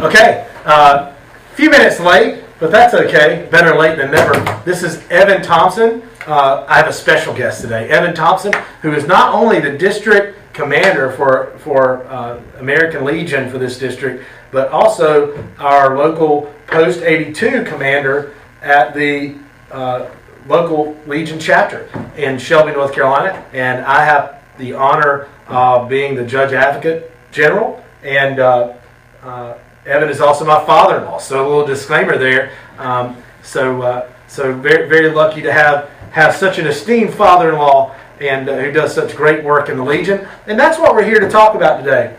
Okay, a few minutes late, but that's okay. Better late than never. This is Evan Thompson. I have a special guest today, Evan Thompson, who is not only the district commander for American Legion for this district, but also our local Post 82 commander at the local Legion chapter in Shelby, North Carolina. And I have the honor of being the Judge Advocate General, and Evan is also my father-in-law. So a little disclaimer there. So very, very lucky to have such an esteemed father-in-law and who does such great work in the Legion. And that's what we're here to talk about today.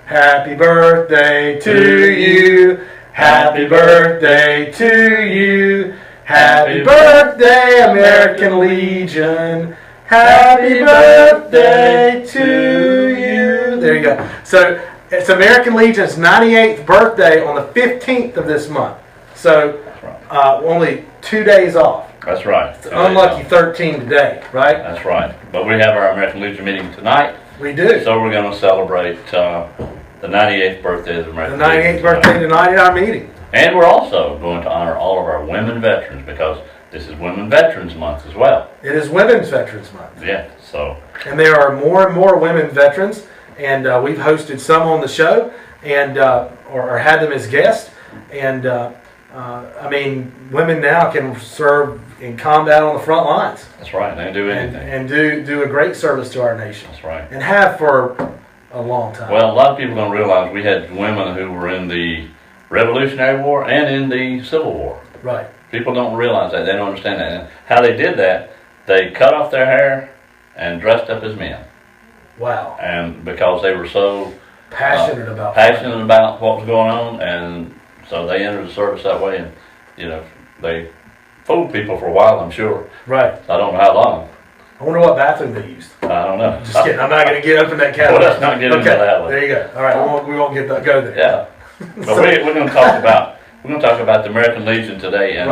Happy birthday to you. Happy birthday to you. Happy birthday, American Legion. Happy birthday to you. There you go. So it's American Legion's 98th birthday on the 15th of this month. So only 2 days off. That's right. Unlucky 13 today, right? That's right. But we have our American Legion meeting tonight. We do. So we're going to celebrate the 98th birthday of the American Legion. The 98th birthday tonight at our meeting. And we're also going to honor all of our women veterans because this is Women Veterans Month as well. It is Women's Veterans Month. Yeah, so. And there are more and more women veterans, and we've hosted some on the show and or had them as guests. And I mean, women now can serve in combat on the front lines. That's right. They can do anything. And do a great service to our nation. That's right. And have for a long time. Well, a lot of people don't realize we had women who were in the Revolutionary War and in the Civil War. Right. People don't realize that. They don't understand that. And how they did that, they cut off their hair and dressed up as men. Wow. And because they were so passionate about what was going on, and so they entered the service that way, and they fooled people for a while, I'm sure. Right. I don't know how long. I wonder what bathroom they used. I don't know. Just kidding. I'm not going to get up in that category. Well, let's not get into that one. There you go. All right, we won't go there. Yeah. But we're going to talk about the American Legion today and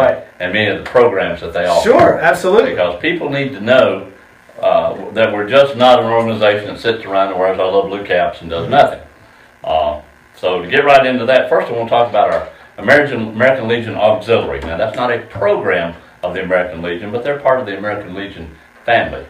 many of the programs that they offer. Sure, absolutely. Because people need to know that we're just not an organization that sits around and wears our little blue caps and does nothing. So to get right into that, first I want to talk about our American Legion Auxiliary. Now that's not a program of the American Legion, but they're part of the American Legion family.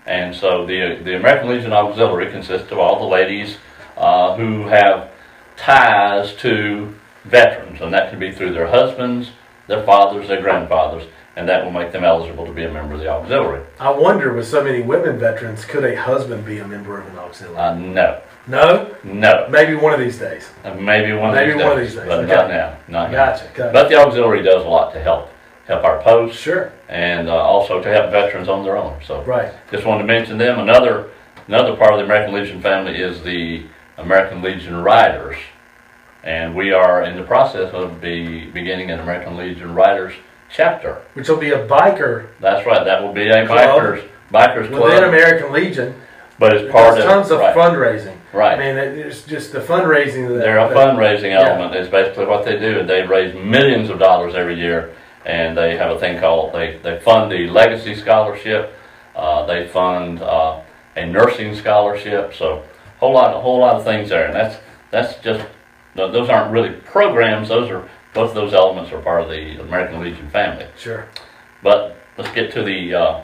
And so the American Legion Auxiliary consists of all the ladies who have ties to veterans, and that can be through their husbands, their fathers, their grandfathers, and that will make them eligible to be a member of the auxiliary. I wonder, with so many women veterans, could a husband be a member of an auxiliary? No. No? No. Maybe one of these days. Maybe one of these days. But okay. Not now. Not gotcha. Now. But the auxiliary does a lot to help our posts. Sure. And also to help veterans on their own. So right. Just wanted to mention them. Another part of the American Legion family is the American Legion Riders. And we are in the process of beginning an American Legion Riders chapter. Which will be a biker. That's right. That will be a bikers club. Within American Legion. But it's part of tons of fundraising. Right. I mean, it's just the fundraising. They're a fundraising element is basically what they do. They raise millions of dollars every year, and they have a thing called, they fund the Legacy Scholarship. They fund a nursing scholarship. So a whole lot of things there. And that's just, those aren't really programs. Both of those elements are part of the American Legion family. Sure. But let's get to the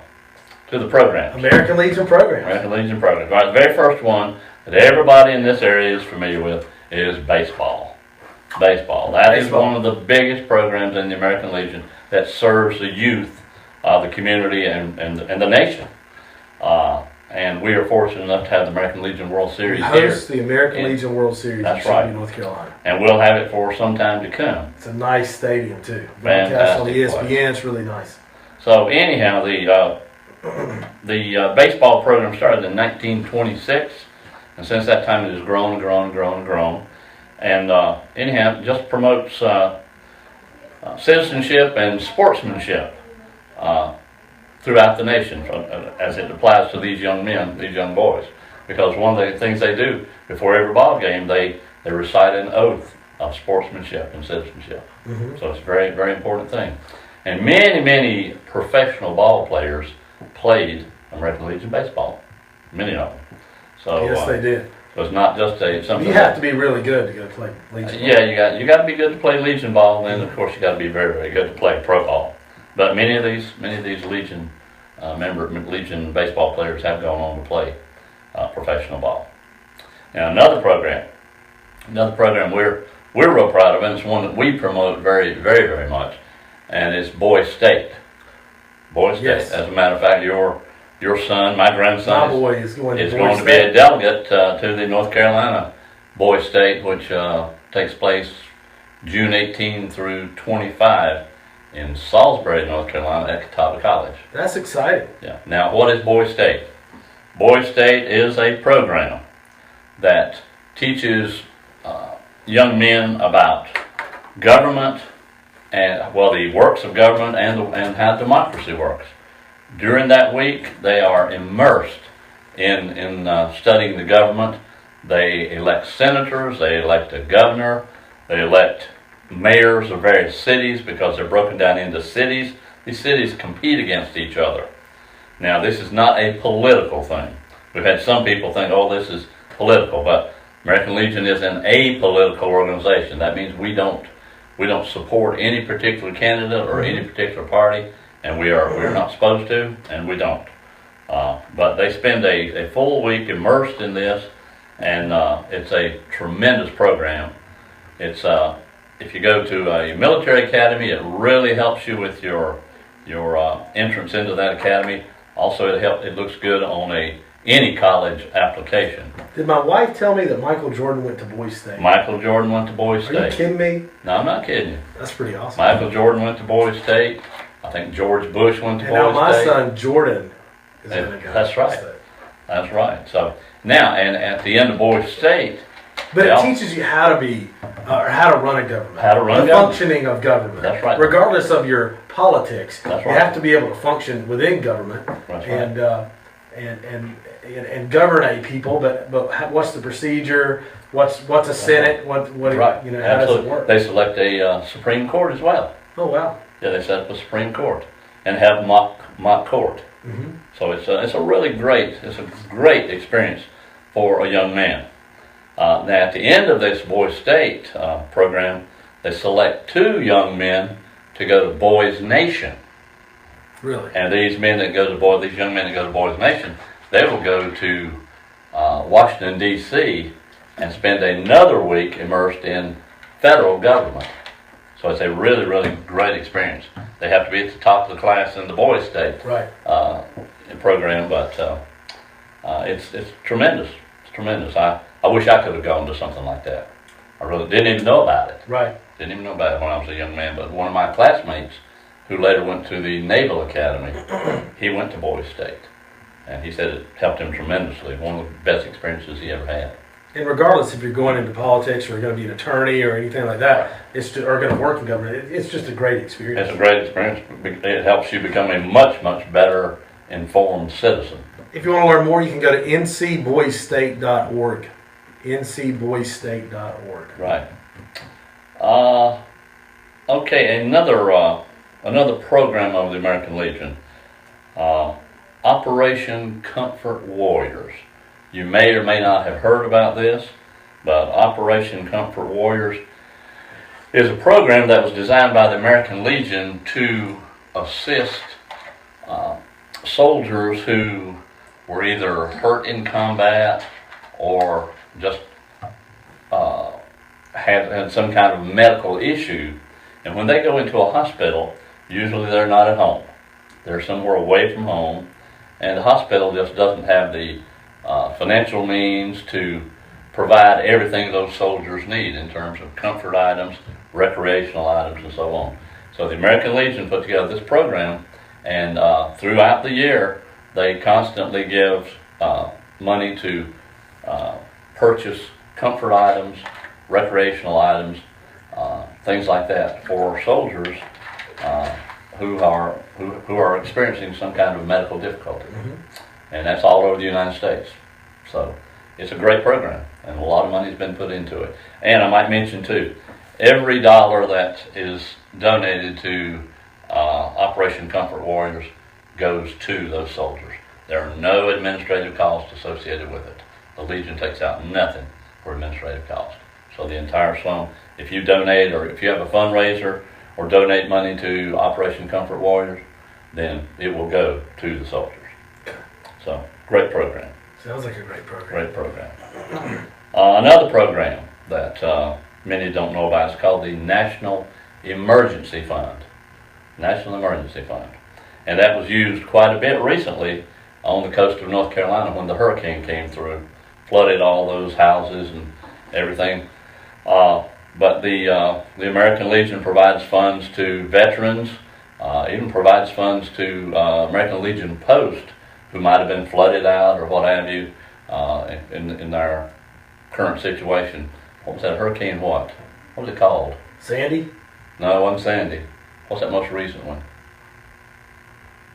programs. American Legion programs. American Legion programs. Right, the very first one that everybody in this area is familiar with is baseball. Baseball. That is one of the biggest programs in the American Legion that serves the youth of the community and the nation. And we are fortunate enough to have the American Legion World Series here. We host the American Legion World Series in Shelby, North Carolina. And we'll have it for some time to come. It's a nice stadium, too. Fantastic. On the ESPN, it's really nice. So anyhow, the baseball program started in 1926, and since that time it has grown and grown and grown and grown. And anyhow, it just promotes citizenship and sportsmanship throughout the nation as it applies to these young men, these young boys. Because one of the things they do before every ball game, they recite an oath of sportsmanship and citizenship. Mm-hmm. So it's a very, very important thing. And many, many professional ball players played American Legion baseball. Many of them. So yes, they did. So it's not just something. You have to be really good to go play Legion. Yeah, you got to be good to play Legion ball, and of course you got to be very, very good to play pro ball. But many of these Legion Legion baseball players have gone on to play professional ball. Now another program we're real proud of, and it's one that we promote very, very, very much, and it's Boys State. Boys State. Yes. As a matter of fact, your son, my grandson, My boy is going is to going Boise to be a State. delegate to the North Carolina Boys State, which takes place June 18 through 25 in Salisbury, North Carolina, at Catawba College. That's exciting. Yeah. Now, what is Boys State? Boys State is a program that teaches young men about government and the works of government and how democracy works. During that week, they are immersed in studying the government. They elect senators, they elect a governor, they elect mayors of various cities because they're broken down into cities. These cities compete against each other. Now, this is not a political thing. We've had some people think, oh, this is political, but American Legion is an apolitical organization. That means we don't support any particular candidate or any particular party, and we're not supposed to, and we don't. But they spend a full week immersed in this, and it's a tremendous program. It's if you go to a military academy, it really helps you with your entrance into that academy. Also, it looks good on any college application. Did my wife tell me that Michael Jordan went to Boise State? Michael Jordan went to Boise State. Are you kidding me? No, I'm not kidding you. That's pretty awesome. Michael Jordan went to Boise State. I think George Bush went to And now Boise my State. son Jordan is going to go. That's to Boise right. State. That's right. So now, and at the end of Boise State, But Yeah. it teaches you how to be, or how to run a government. How to run the government. functioning of government. That's right. Regardless of your politics, That's you right. have to be able to function within government That's right. and govern a people. But what's the procedure? What's a Senate? What right. how does it Absolutely. work? They select a Supreme Court as well. Oh wow. Yeah, they set up a Supreme Court and have mock court. Mm-hmm. So it's a really great experience for a young man. Now at the end of this Boys State program, they select 2 young men to go to Boys Nation. Really? And these young men that go to Boys Nation, they will go to Washington D.C. and spend another week immersed in federal government. So it's a really, really great experience. They have to be at the top of the class in the Boys State Right. program, but it's tremendous. It's tremendous. I wish I could have gone to something like that. I really didn't even know about it. Right. Didn't even know about it when I was a young man. But one of my classmates, who later went to the Naval Academy, he went to Boise State, and he said it helped him tremendously. One of the best experiences he ever had. And regardless if you're going into politics or you're going to be an attorney or anything like that, or going to work in government, it's just a great experience. It's a great experience. It helps you become a much, much better informed citizen. If you want to learn more, you can go to ncboysestate.org. ncboysestate.org. Right. Okay, another program of the American Legion, Operation Comfort Warriors. You may or may not have heard about this, but Operation Comfort Warriors is a program that was designed by the American Legion to assist soldiers who were either hurt in combat or just had some kind of medical issue. And when they go into a hospital, usually they're not at home. They're somewhere away from home, and the hospital just doesn't have the financial means to provide everything those soldiers need in terms of comfort items, recreational items, and so on. So the American Legion put together this program, and throughout the year, they constantly give money to purchase comfort items, recreational items, things like that for soldiers who are experiencing some kind of medical difficulty. Mm-hmm. And that's all over the United States. So it's a great program, and a lot of money has been put into it. And I might mention too, every dollar that is donated to Operation Comfort Warriors goes to those soldiers. There are no administrative costs associated with it. the Legion takes out nothing for administrative costs. So the entire sum, if you donate or if you have a fundraiser or donate money to Operation Comfort Warriors, then it will go to the soldiers. So, great program. Sounds like a great program. Great program. Another program that many don't know about is called the National Emergency Fund. National Emergency Fund. And that was used quite a bit recently on the coast of North Carolina when the hurricane came through, flooded all those houses and everything. But the American Legion provides funds to veterans, even provides funds to American Legion Post who might have been flooded out or what have you in our current situation. What was that hurricane? What was it called? Sandy? No, it wasn't Sandy. What's that most recent one?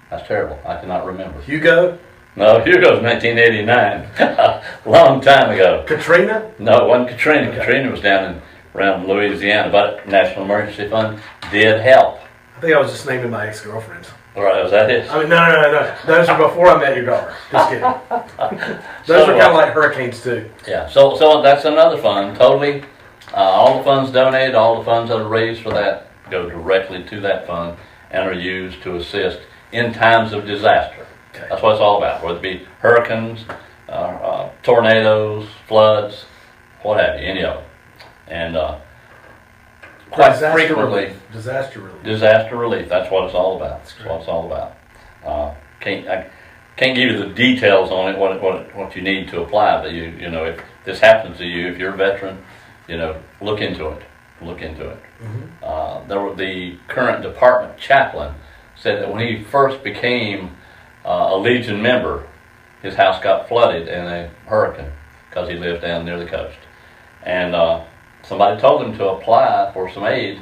That's terrible. I cannot remember. Hugo? No, Hugo's 1989. Long time ago. Katrina? No, it wasn't Katrina. Okay. Katrina was down around Louisiana, but National Emergency Fund did help. I think I was just naming my ex-girlfriends. All right, was that it? I mean, no. Those were before I met your daughter. Just kidding. Those are kind of like hurricanes too. Yeah, so that's another fund. Totally, all the funds donated, all the funds that are raised for that go directly to that fund and are used to assist in times of disaster. Okay. That's what it's all about, whether it be hurricanes, tornadoes, floods, what have you, any of them. And quite frequently, Disaster relief. disaster relief. That's what it's all about. That's what it's all about. I can't give you the details on it, what you need to apply, but you know, if this happens to you, if you're a veteran, you know, look into it. Look into it. Mm-hmm. The current department chaplain said that when he first became a Legion member, his house got flooded in a hurricane because he lived down near the coast, and somebody told him to apply for some aid,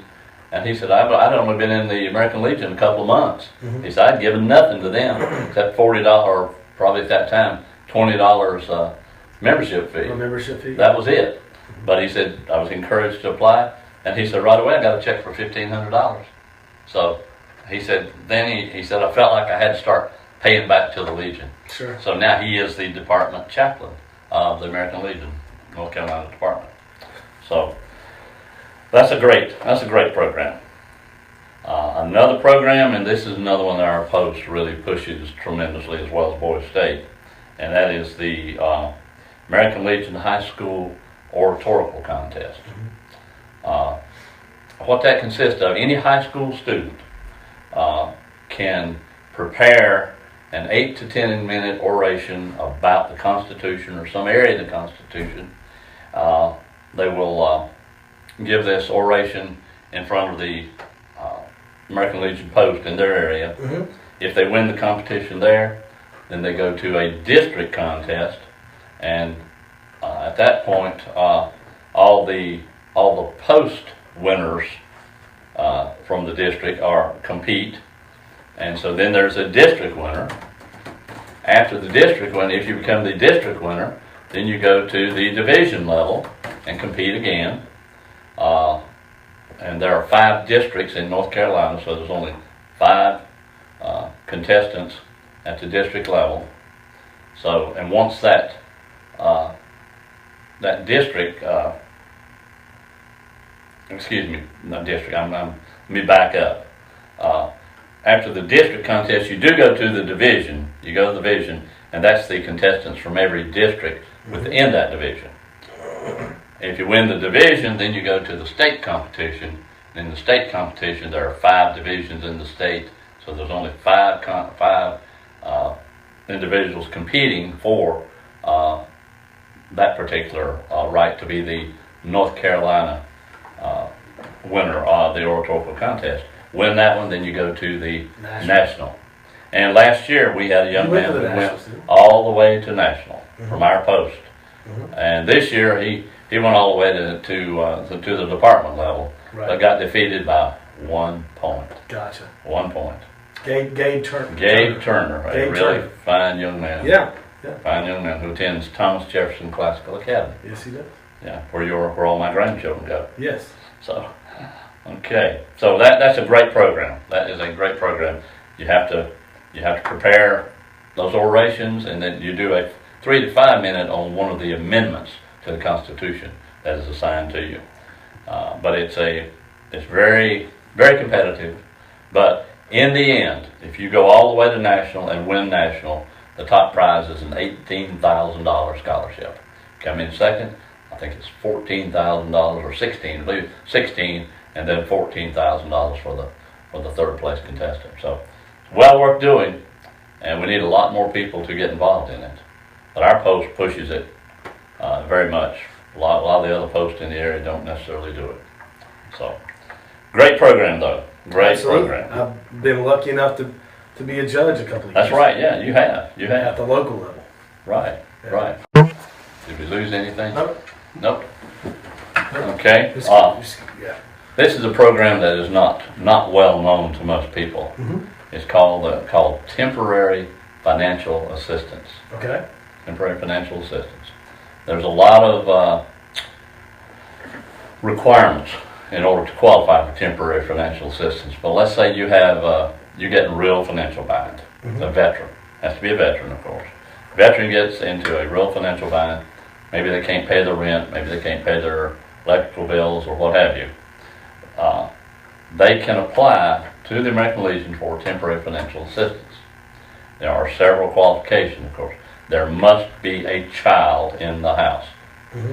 and he said, I'd only been in the American Legion a couple of months. Mm-hmm. He said, I'd given nothing to them except $40, or probably at that time, $20 membership fee. A membership fee? That was it. But he said, I was encouraged to apply, and he said, right away, I got a check for $1,500. So he said, then he said, I felt like I had to start paying back to the Legion. Sure. So now he is the department chaplain of the American Legion, North Carolina Department. So that's a great program. Another program, and this is another one that our post really pushes tremendously, as well as Boys State, and that is the American Legion High School Oratorical Contest. What that consists of, any high school student can prepare an 8 to 10 minute oration about the Constitution or some area of the Constitution. They will give this oration in front of the American Legion Post in their area. Mm-hmm. If they win the competition there, then they go to a district contest, and at that point, all the post winners from the district compete, and so then there's a district winner. After the district winner, if you become the district winner, then you go to the division level and compete again. And there are 5 districts in North Carolina, so there's only 5 contestants at the district level. So, and once that district, excuse me, not district, let me back up. After the district contest, you do go to the division. You go to the division, and that's the contestants from every district within that division. If you win the division, then you go to the state competition. In the state competition, there are 5 divisions in the state, so there's only 5 individuals competing for that particular right to be the North Carolina winner of the oratorical contest. Win that one, then you go to the national. And last year we had a young man who went all the way to national from our post. And this year he went all the way to the department level, but got defeated by 1 point. Gotcha. 1 point. Gabe Turner. Gabe Turner, a really fine young man. Yeah. Fine young man who attends Thomas Jefferson Classical Academy. Yes, he does. Yeah, where all my grandchildren go. Yes. So, okay. So that's a great program. That is a great program. You have to prepare those orations, and then you do a 3 to 5 minutes on one of the amendments to the Constitution that is assigned to you. But it's very, very competitive. But in the end, if you go all the way to national and win national, the top prize is an $18,000 scholarship. Come in second, I think it's $14,000 or 16, I believe 16, and then $14,000 for the third place contestant. So it's well worth doing, and we need a lot more people to get involved in it. But our post pushes it very much. A lot of the other posts in the area don't necessarily do it. So great program though. Great Absolutely. program. I've been lucky enough to be a judge a couple of years. That's right. Yeah, you have. You At have. the local level. Right. Yeah. Right. Did we lose anything? Nope. Nope. Okay. Yeah. This is a program that is not well known to most people. Mhm. It's called temporary financial assistance. Okay. Temporary financial assistance. There's a lot of requirements in order to qualify for temporary financial assistance. But let's say you have you get in real financial bind. A veteran has to be a veteran, of course. Veteran gets into a real financial bind. Maybe they can't pay their rent. Maybe they can't pay their electrical bills or what have you. They can apply to the American Legion for temporary financial assistance. There are several qualifications, of course. There must be a child in the house,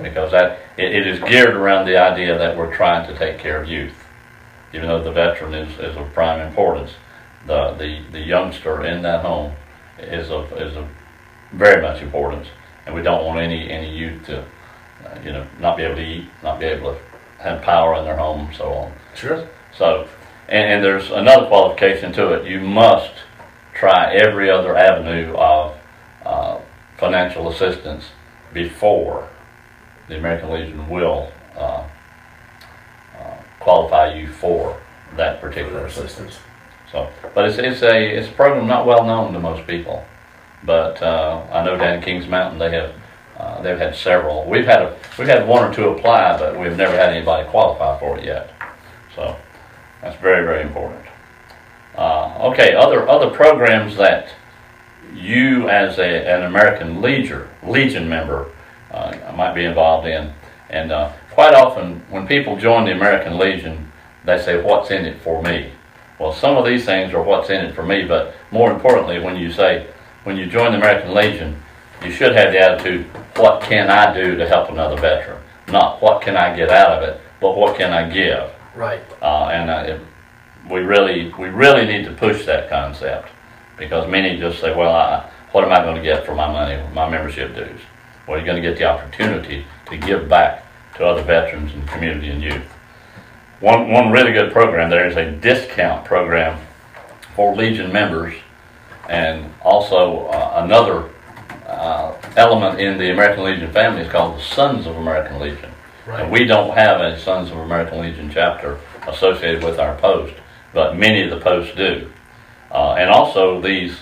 because it is geared around the idea that we're trying to take care of youth. Even though the veteran is of prime importance, the youngster in that home is of very much importance, and we don't want any youth to not be able to eat, not be able to have power in their home, and so on. Sure. So, and there's another qualification to it. You must try every other avenue of financial assistance before the American Legion will qualify you for that particular assistance. So, but it's a program not well known to most people. But I know down in Kings Mountain they've had several. We've had one or two apply, but we've never had anybody qualify for it yet. So that's very, very important. Okay, other programs that you as an American Legion member might be involved in, and quite often when people join the American Legion, they say, "What's in it for me?" Well, some of these things are what's in it for me, but more importantly, when you join the American Legion, you should have the attitude, what can I do to help another veteran? Not what can I get out of it, but what can I give? Right. We really need to push that concept, because many just say, well, what am I going to get for my money, my membership dues? Well, you're going to get the opportunity to give back to other veterans and community and youth. One really good program there is a discount program for Legion members, and also another element in the American Legion family is called the Sons of American Legion. Right. And we don't have a Sons of American Legion chapter associated with our post, but many of the posts do. And also these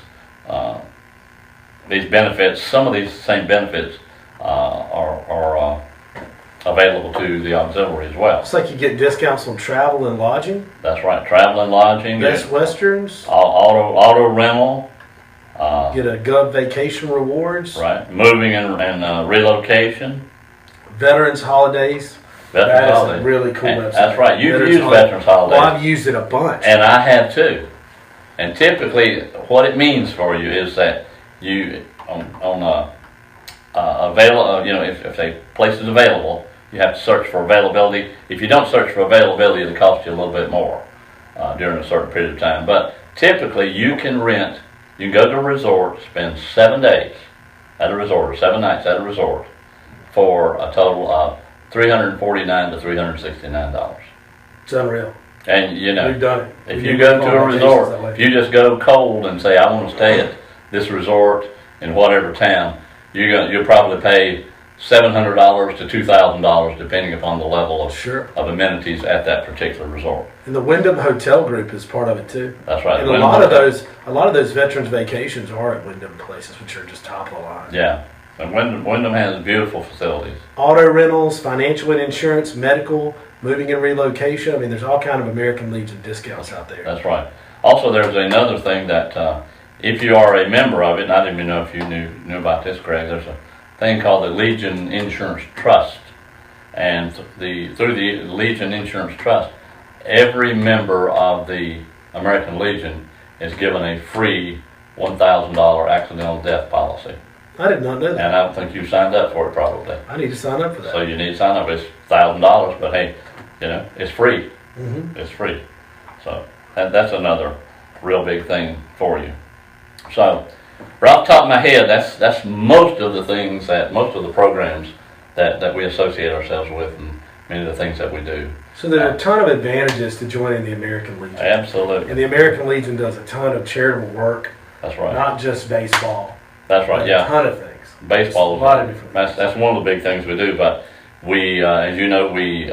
benefits, some of these same benefits are available to the auxiliary as well. It's like you get discounts on travel and lodging. That's right, travel and lodging. Best Westerns. Auto rental. Get a Gov Vacation Rewards. Right, moving and relocation. Veterans Holidays. Veterans That is Holidays. a really cool And website. that's right, you can Veterans use Veterans Holidays. Well, I've used it a bunch. And I have too. And typically, what it means for you is that you if a place is available, you have to search for availability. If you don't search for availability, it'll cost you a little bit more during a certain period of time. But typically, you can rent. You can go to a resort, spend 7 days at a resort, or 7 nights at a resort, for a total of $349 to $369. It's unreal. And We've done it. if you go to a resort, if you just go cold and say, I want to stay at this resort in whatever town, you'll probably pay $700 to $2,000 depending upon the level of amenities at that particular resort. And the Wyndham Hotel Group is part of it too. That's right. And a lot of those veterans vacations are at Wyndham places, which are just top of the line. Yeah, and Wyndham has beautiful facilities. Auto rentals, financial and insurance, medical, moving and relocation. I mean, there's all kind of American Legion discounts out there. That's right. Also, there's another thing that if you are a member of it, and I didn't even know if you knew about this, Greg, there's a thing called the Legion Insurance Trust. And through the Legion Insurance Trust, every member of the American Legion is given a free $1,000 accidental death policy. I did not know that. And I don't think you signed up for it probably. I need to sign up for that. So you need to sign up. It's $1,000, but hey, it's free. Mm-hmm. It's free. So that's another real big thing for you. So right off the top of my head, that's most of the things most of the programs that we associate ourselves with, and many of the things that we do. So there are a ton of advantages to joining the American Legion. Absolutely. And the American Legion does a ton of charitable work. That's right. Not just baseball. That's right. Yeah. A ton of things. Baseball is a lot of different. That's one of the big things we do. But we, as you know, we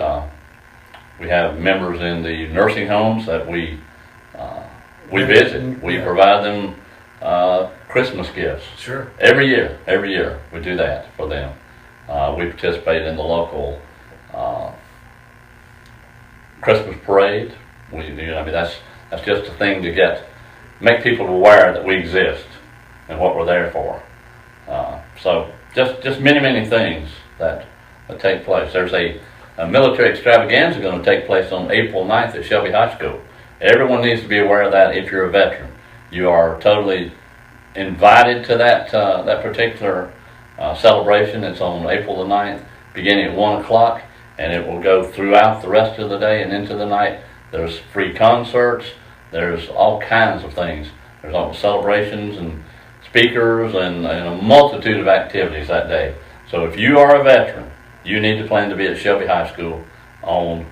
have members in the nursing homes that we visit. We provide them Christmas gifts. Sure. Every year we do that for them. We participate in the local Christmas parade. That's just a thing to make people aware that we exist and what we're there for. So just many things that take place. There's a military extravaganza going to take place on April 9th at Shelby High School. Everyone needs to be aware of that. If you're a veteran, you are totally invited to that particular celebration. It's on April the 9th, beginning at 1 o'clock, and it will go throughout the rest of the day and into the night. There's free concerts. There's all kinds of things. There's all celebrations and speakers and a multitude of activities that day. So if you are a veteran, you need to plan to be at Shelby High School on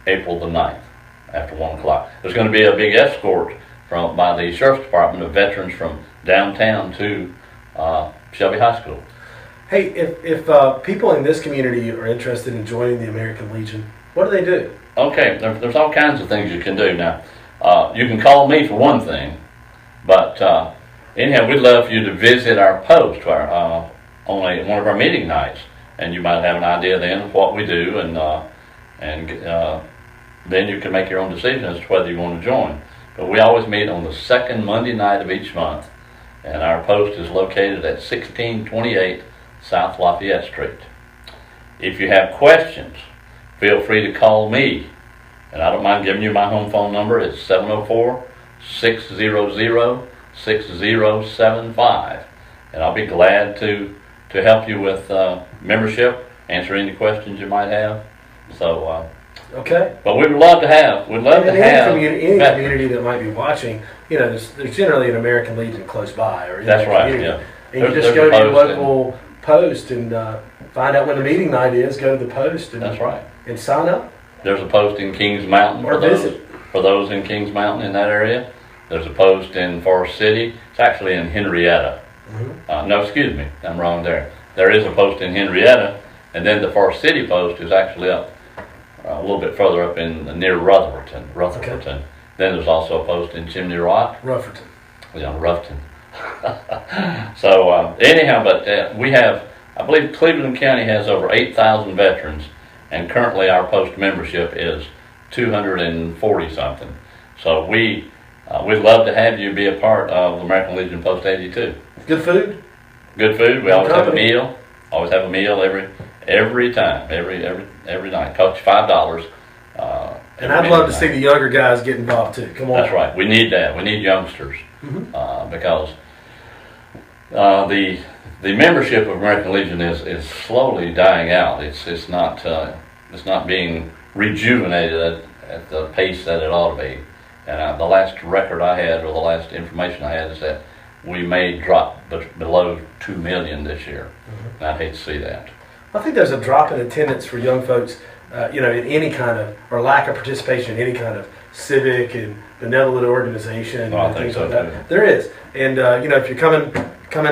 April the 9th after 1 o'clock. There's going to be a big escort by the Sheriff's Department of veterans from downtown to Shelby High School. Hey, if people in this community are interested in joining the American Legion, what do they do? Okay, there's all kinds of things you can do. Now, you can call me for one thing, but anyhow, we'd love for you to visit our post on one of our meeting nights, and you might have an idea then of what we do, and then you can make your own decision as to whether you want to join. But we always meet on the second Monday night of each month, and our post is located at 1628 South Lafayette Street. If you have questions, feel free to call me, and I don't mind giving you my home phone number. It's 704-600-6075, and I'll be glad to help you with membership, answer any questions you might have. So, okay. But we would love to have. We'd love to have any community that might be watching. There's generally an American Legion close by, or that's right. Community. Yeah. And you just go to your local post and find out when the meeting night is. Go to the post and that's right. And sign up. There's a post in Kings Mountain or visit for those in Kings Mountain in that area. There's a post in Forest City. It's actually in Henrietta. Mm-hmm. No, excuse me, I'm wrong there. There is a post in Henrietta, and then the Forest City post is actually up a little bit further up near Rutherford. Okay. Then there's also a post in Chimney Rock. Rufferton. Yeah, Ruffton. So anyhow, but we have, I believe Cleveland County has over 8,000 veterans, and currently our post membership is 240 something. So we'd love to have you be a part of the American Legion Post 82. Good food. Good food. We always have a meal. Always have a meal every time, every night. Costs you $5. And I'd love to see the younger guys get involved too. Come on. That's right. We need that. We need youngsters because the membership of American Legion is slowly dying out. It's not being rejuvenated at the pace that it ought to be. And the last record I had, or the last information I had, is that we may drop below 2 million this year. And I'd hate to see that. I think there's a drop in attendance for young folks, in any kind of, or lack of participation in any kind of civic and benevolent organization and things like that. Too. There is. And, if you're coming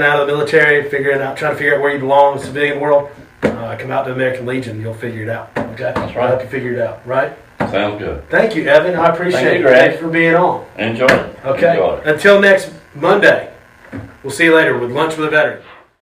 out of the military, trying to figure out where you belong in the civilian world, come out to American Legion, you'll figure it out. Okay? That's right. I'll help you figure it out, right? Sounds good. Thank you, Evan. I appreciate it. Thanks for being on. Enjoy it. Okay. Enjoy it. Until next Monday, we'll see you later with Lunch with a Veteran.